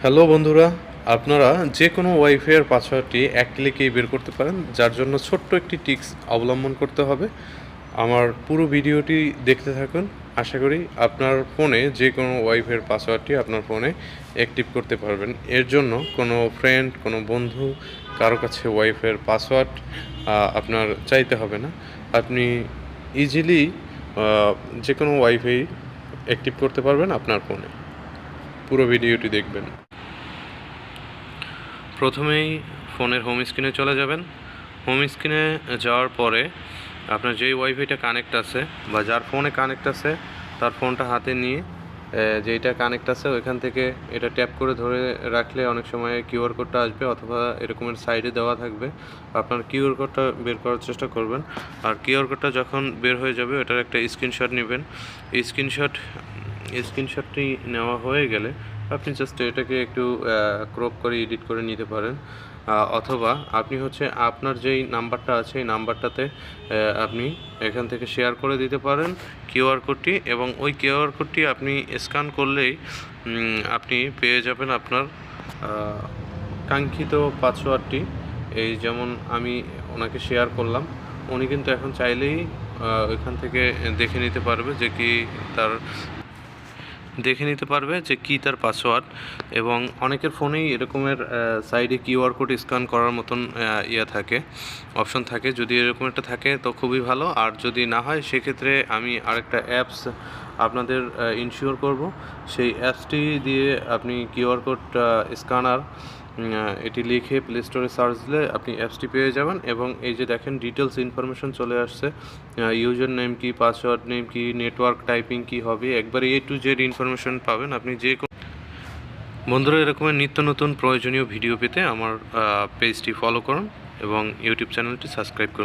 Hello বন্ধুরা, আপনারা যে কোনো ওয়াইফাইয়ের পাসওয়ার্ডটি এক ক্লিকেই বের করতে পারেন, যার জন্য ছোট্ট একটি টিপস অবলম্বন করতে হবে। আমার পুরো ভিডিওটি দেখতে থাকুন। আশা করি আপনার ফোনে যে কোনো ওয়াইফাইয়ের পাসওয়ার্ডটি আপনার ফোনে অ্যাক্টিভ করতে পারবেন। এর জন্য কোনো ফ্রেন্ড, কোনো বন্ধু, কারো কাছে ওয়াইফাইয়ের পাসওয়ার্ড আপনার চাইতে হবে না। আপনি ইজিলি যে কোনো ওয়াইফাই অ্যাক্টিভ করতে পারবেন আপনার ফোনে। পুরো ভিডিওটি দেখবেন। প্রথমেই ফোনের হোম স্ক্রিনে চলে যাবেন। হোম স্ক্রিনে যাওয়ার পরে আপনার যেই ওয়াইফাইটা কানেক্ট আছে বা যার ফোনে কানেক্ট আছে তার ফোনটা হাতে নিয়ে যেইটা কানেক্ট আছে ওইখান থেকে এটা ট্যাপ করে ধরে রাখলে অনেক সময় কিউআর কোডটা আসবে, অথবা এরকমের সাইডে দেওয়া থাকবে। আপনার কিউআর কোডটা বের করার চেষ্টা করবেন। আর কিউআর কোডটা যখন বের হয়ে যাবে ওটার একটা স্ক্রিনশট নেবেন। এই স্ক্রিনশটটি নেওয়া হয়ে গেলে আপনি জাস্ট এটাকে একটু ক্রপ করে এডিট করে নিতে পারেন, অথবা আপনি আপনার যেই নাম্বারটা আছে এই নাম্বারটাতে আপনি এখান থেকে শেয়ার করে দিতে পারেন কিউআর কোডটি, এবং ওই কিউআর কোডটি আপনি স্ক্যান করলেই আপনি পেয়ে যাবেন আপনার কাঙ্ক্ষিত পাসওয়ার্ডটি। এই যেমন আমি ওনাকে শেয়ার করলাম, উনি কিন্তু এখন চাইলেই ওইখান থেকে দেখে নিতে পারবে যে কি তার পাসওয়ার্ড। এবং অনেকের ফোনেই এরকমের সাইডে কিউআর কোড স্ক্যান করার মতন থাকে, অপশন থাকে। যদি এরকম একটা থাকে তো খুবই ভালো, আর যদি না হয় সেক্ষেত্রে আমি আরেকটা অ্যাপস আপনাদের ইনশিওর করব। সেই অ্যাপসটি দিয়ে আপনি কিউআর কোড স্ক্যানার এটি লিখে প্লে স্টোরে সার্চ দিলে আপনি অ্যাপসটি পেয়ে যাবেন। এবং এই যে দেখেন ডিটেলস ইনফরমেশন চলে আসছে, ইউজার নেম কি, পাসওয়ার্ড নেম কি, নেটওয়ার্ক টাইপিং কি হবে, একবারে A to Z ইনফরমেশন পাবেন আপনি যে কোনো। বন্ধুরা, এরকমের নিত্য নতুন প্রয়োজনীয় ভিডিও পেতে আমার পেজটি ফলো করুন এবং ইউটিউব চ্যানেলটি সাবস্ক্রাইব করুন।